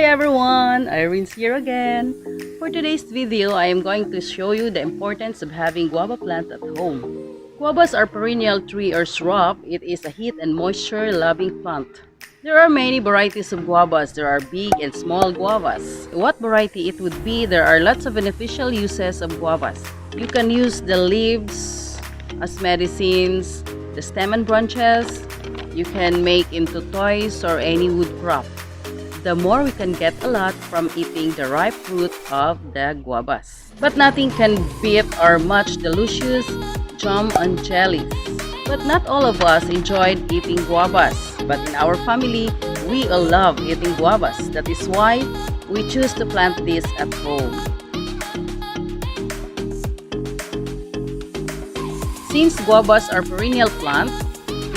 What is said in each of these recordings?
everyone, Irene's here again. For today's video, I am going to show you the importance of having guava plant at home. Guavas are perennial tree or shrub. It is a heat and moisture loving plant. There are many varieties of guavas. There are big and small guavas. What variety it would be, there are lots of beneficial uses of guavas. You can use the leaves as medicines, the stem and branches. You can make into toys or any wood craft. The more we can get a lot from eating the ripe fruit of the guavas. But nothing can beat our much delicious jam and jellies. But not all of us enjoyed eating guavas. But in our family, we all love eating guavas. That is why we choose to plant this at home. Since guavas are perennial plants,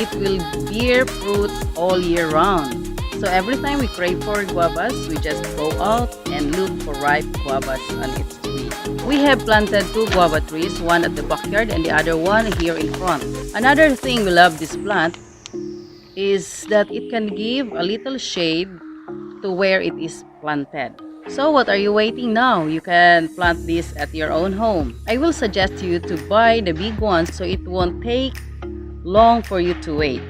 it will bear fruit all year round. So every time we crave for guavas, we just go out and look for ripe guavas on its tree. We have planted 2 guava trees, one at the backyard and the other one here in front. Another thing we love this plant is that it can give a little shade to where it is planted. So what are you waiting now? You can plant this at your own home. I will suggest you to buy the big ones so it won't take long for you to wait.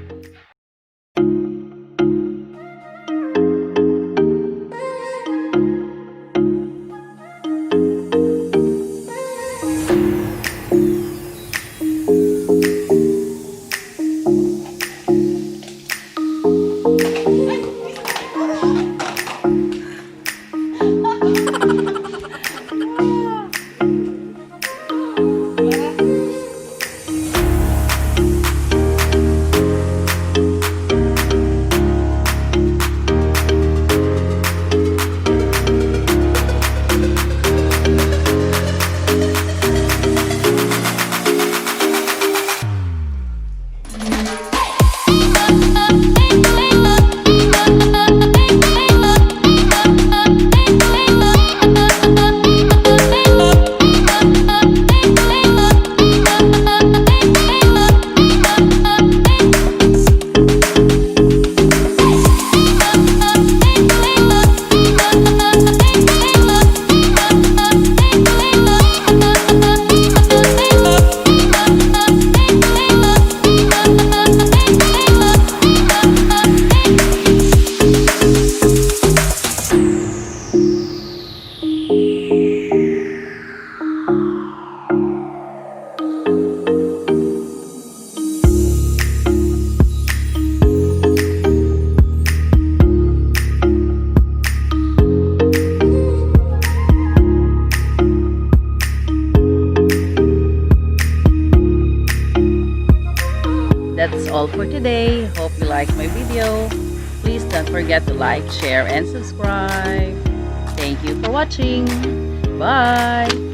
That's all for today. Hope you liked my video. Please don't forget to like, share, and subscribe. Thank you for watching. Bye!